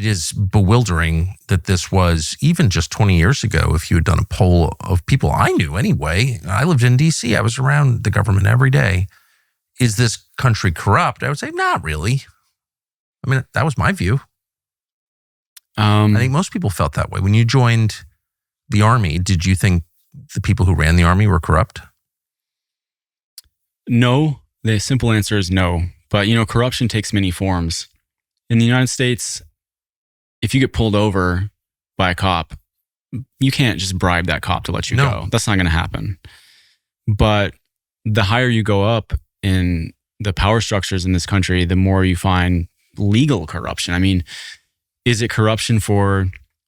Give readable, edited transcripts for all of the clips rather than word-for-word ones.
it is bewildering that this was, even just 20 years ago, if you had done a poll of people I knew anyway, I lived in D.C., I was around the government every day. Is this country corrupt? I would say, not really. I mean, that was my view. I think most people felt that way. When you joined the Army, did you think the people who ran the Army were corrupt? No. The simple answer is no. But, corruption takes many forms. In the United States, if you get pulled over by a cop, you can't just bribe that cop to let you go. That's not going to happen. But the higher you go up in the power structures in this country, the more you find legal corruption. I mean, is it corruption for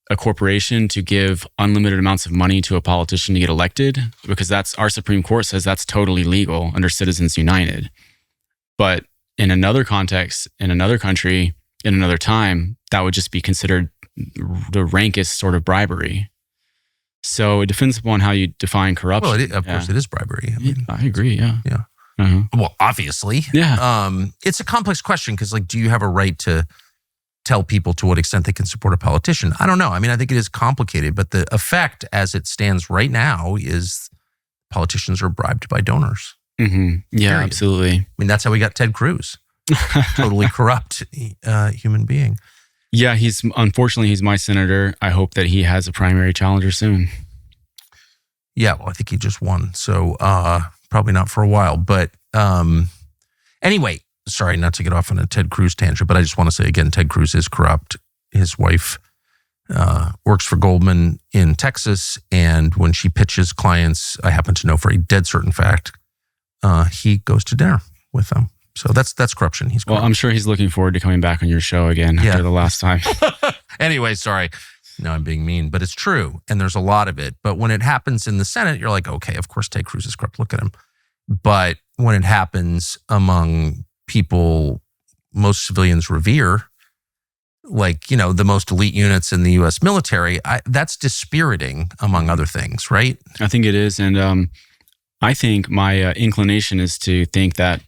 a corporation to give unlimited amounts of money to a politician to get elected? Because our Supreme Court says that's totally legal under Citizens United. But in another context, in another country, in another time, that would just be considered the rankest sort of bribery. So it depends upon how you define corruption. Well, of course, it is bribery. I agree, yeah. Yeah. Uh-huh. Well, obviously. Yeah. It's a complex question because, do you have a right to tell people to what extent they can support a politician? I don't know. I mean, I think it is complicated, but the effect as it stands right now is politicians are bribed by donors. Mm-hmm. Yeah, Period. absolutely. I mean, that's how we got Ted Cruz. Totally corrupt human being. Yeah, unfortunately, he's my senator. I hope that he has a primary challenger soon. Yeah, well, I think he just won. So probably not for a while. But anyway, sorry not to get off on a Ted Cruz tangent, but I just want to say again, Ted Cruz is corrupt. His wife works for Goldman in Texas. And when she pitches clients, I happen to know for a dead certain fact, he goes to dinner with them. So that's corruption. He's corrupt. Well, I'm sure he's looking forward to coming back on your show again after the last time. Anyway, sorry. No, I'm being mean, but it's true. And there's a lot of it. But when it happens in the Senate, you're like, okay, of course Ted Cruz is corrupt. Look at him. But when it happens among people most civilians revere, like, the most elite units in the U.S. military, that's dispiriting, among other things, right? I think it is. And I think my inclination is to think that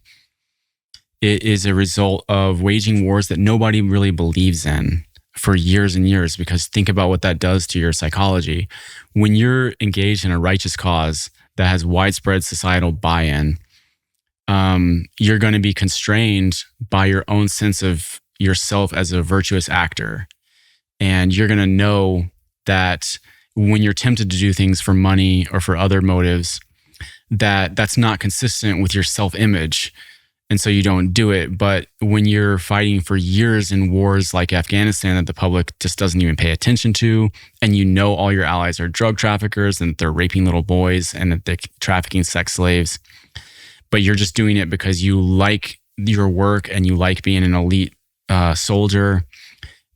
it is a result of waging wars that nobody really believes in for years and years, because think about what that does to your psychology. When you're engaged in a righteous cause that has widespread societal buy-in, you're going to be constrained by your own sense of yourself as a virtuous actor. And you're going to know that when you're tempted to do things for money or for other motives, that's not consistent with your self-image. And so you don't do it. But when you're fighting for years in wars like Afghanistan that the public just doesn't even pay attention to, and all your allies are drug traffickers and they're raping little boys and that they're trafficking sex slaves, but you're just doing it because you like your work and you like being an elite soldier,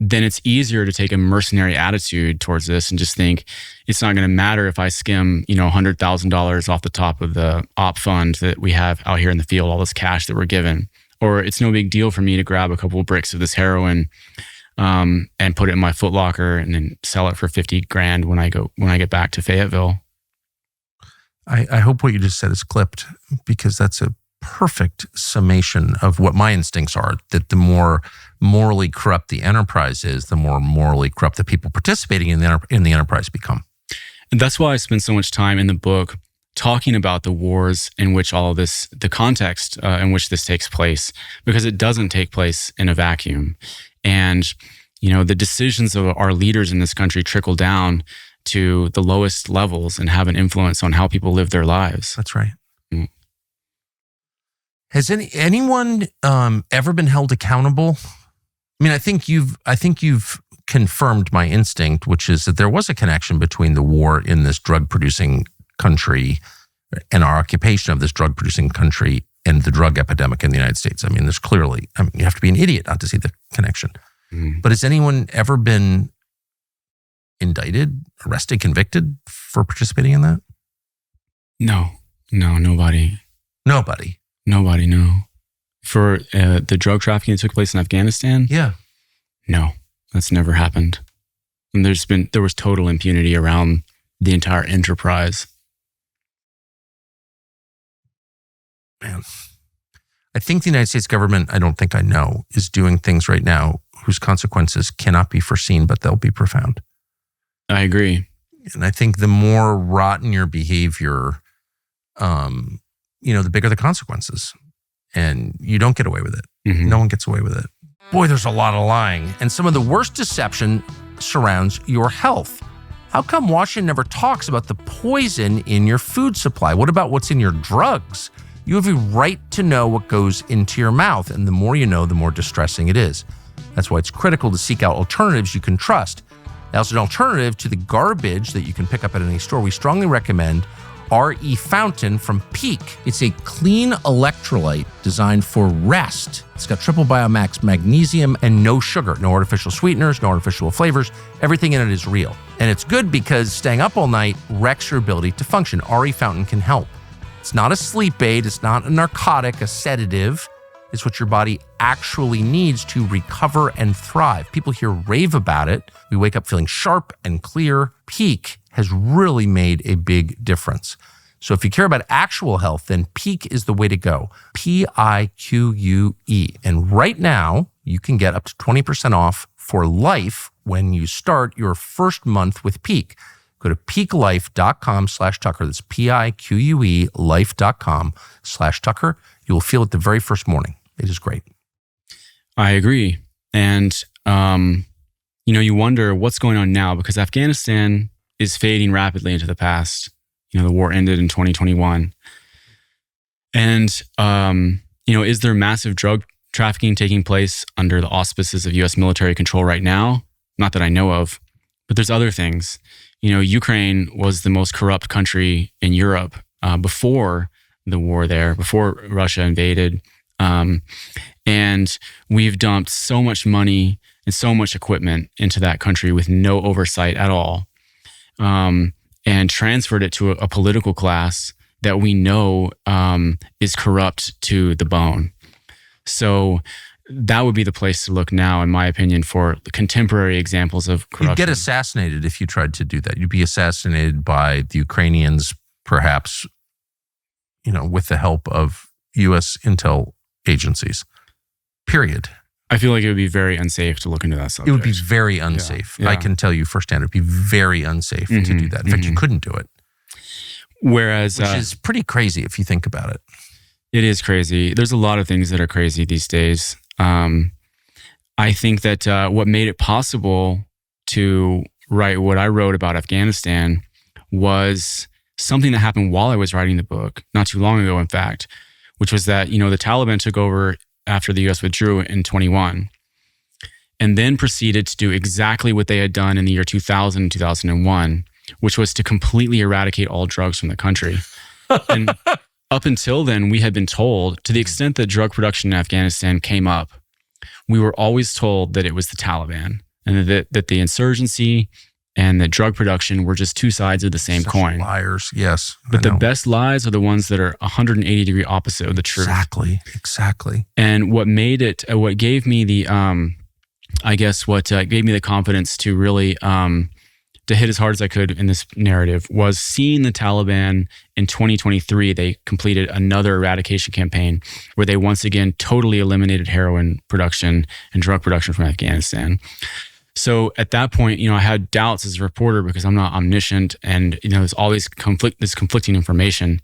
then it's easier to take a mercenary attitude towards this and just think it's not going to matter if I skim, $100,000 off the top of the op fund that we have out here in the field, all this cash that we're given, or it's no big deal for me to grab a couple of bricks of this heroin and put it in my Foot Locker and then sell it for $50,000 when I get back to Fayetteville. I hope what you just said is clipped, because that's a perfect summation of what my instincts are, that the more morally corrupt the enterprise is, the more morally corrupt the people participating in the enterprise become. And that's why I spend so much time in the book talking about the wars in which all of this, the context in which this takes place, because it doesn't take place in a vacuum. And, the decisions of our leaders in this country trickle down to the lowest levels and have an influence on how people live their lives. That's right. Mm. Has anyone ever been held accountable? I mean, I think you've confirmed my instinct, which is that there was a connection between the war in this drug-producing country and our occupation of this drug-producing country and the drug epidemic in the United States. I mean, there's clearly, you have to be an idiot not to see the connection. Mm. But has anyone ever been indicted, arrested, convicted for participating in that? No, nobody. Nobody? Nobody, no. For the drug trafficking that took place in Afghanistan? Yeah. No, that's never happened. And there was total impunity around the entire enterprise. Man, I think the United States government, I don't think I know, is doing things right now whose consequences cannot be foreseen, but they'll be profound. I agree. And I think the more rotten your behavior, the bigger the consequences. And you don't get away with it. Mhm. No one gets away with it. Boy, there's a lot of lying. And some of the worst deception surrounds your health. How come Washington never talks about the poison in your food supply? What about what's in your drugs? You have a right to know what goes into your mouth, and the more you know, the more distressing it is. That's why it's critical to seek out alternatives you can trust. As an alternative to the garbage that you can pick up at any store, we strongly recommend RE Fountain from Peak. It's a clean electrolyte designed for rest. It's got triple Biomax magnesium and no sugar, no artificial sweeteners, no artificial flavors. Everything in it is real. And it's good because staying up all night wrecks your ability to function. RE Fountain can help. It's not a sleep aid. It's not a narcotic, a sedative. It's what your body actually needs to recover and thrive. People here rave about it. We wake up feeling sharp and clear. Peak has really made a big difference. So if you care about actual health, then Peak is the way to go. PIQUE. And right now, you can get up to 20% off for life when you start your first month with Peak. Go to peaklife.com/Tucker. That's PIQUE life.com/Tucker. You will feel it the very first morning. It is great. I agree. And, you wonder what's going on now because Afghanistan is fading rapidly into the past. The war ended in 2021. And, is there massive drug trafficking taking place under the auspices of U.S. military control right now? Not that I know of, but there's other things. Ukraine was the most corrupt country in Europe before the war there, before Russia invaded. And we've dumped so much money and so much equipment into that country with no oversight at all, and transferred it to a political class that we know is corrupt to the bone. So that would be the place to look now, in my opinion, for contemporary examples of corruption. You'd get assassinated if you tried to do that. You'd be assassinated by the Ukrainians, perhaps, with the help of U.S. intel agencies, period. I feel like it would be very unsafe to look into that subject. It would be very unsafe. Yeah. I can tell you firsthand, it would be very unsafe to do that. In fact, you couldn't do it. Which is pretty crazy if you think about it. It is crazy. There's a lot of things that are crazy these days. I think that what made it possible to write what I wrote about Afghanistan was something that happened while I was writing the book, not too long ago, in fact, which was that, the Taliban took over after the U.S. withdrew in 21 and then proceeded to do exactly what they had done in the year 2000, 2001, which was to completely eradicate all drugs from the country. And up until then, we had been told, to the extent that drug production in Afghanistan came up, we were always told that it was the Taliban and that the insurgency and the drug production were just two sides of the same coin. Liars, yes. But the best lies are the ones that are 180-degree opposite of the truth. Exactly. And what made it, what gave me the, gave me the confidence to really to hit as hard as I could in this narrative was seeing the Taliban in 2023. They completed another eradication campaign where they once again totally eliminated heroin production and drug production from Afghanistan. So at that point, I had doubts as a reporter because I'm not omniscient and, there's always this conflicting information.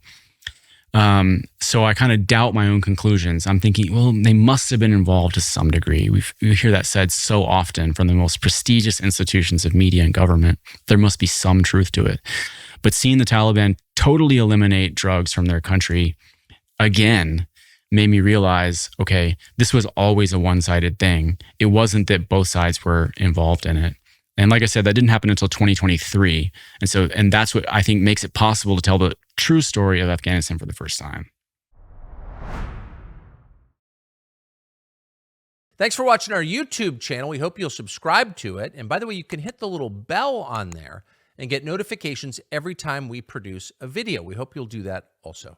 So I kind of doubt my own conclusions. I'm thinking, well, they must have been involved to some degree. We hear that said so often from the most prestigious institutions of media and government. There must be some truth to it. But seeing the Taliban totally eliminate drugs from their country again made me realize, okay, this was always a one-sided thing. It wasn't that both sides were involved in it. And like I said, that didn't happen until 2023. And that's what I think makes it possible to tell the true story of Afghanistan for the first time. Thanks for watching our YouTube channel. We hope you'll subscribe to it. And by the way, you can hit the little bell on there and get notifications every time we produce a video. We hope you'll do that also.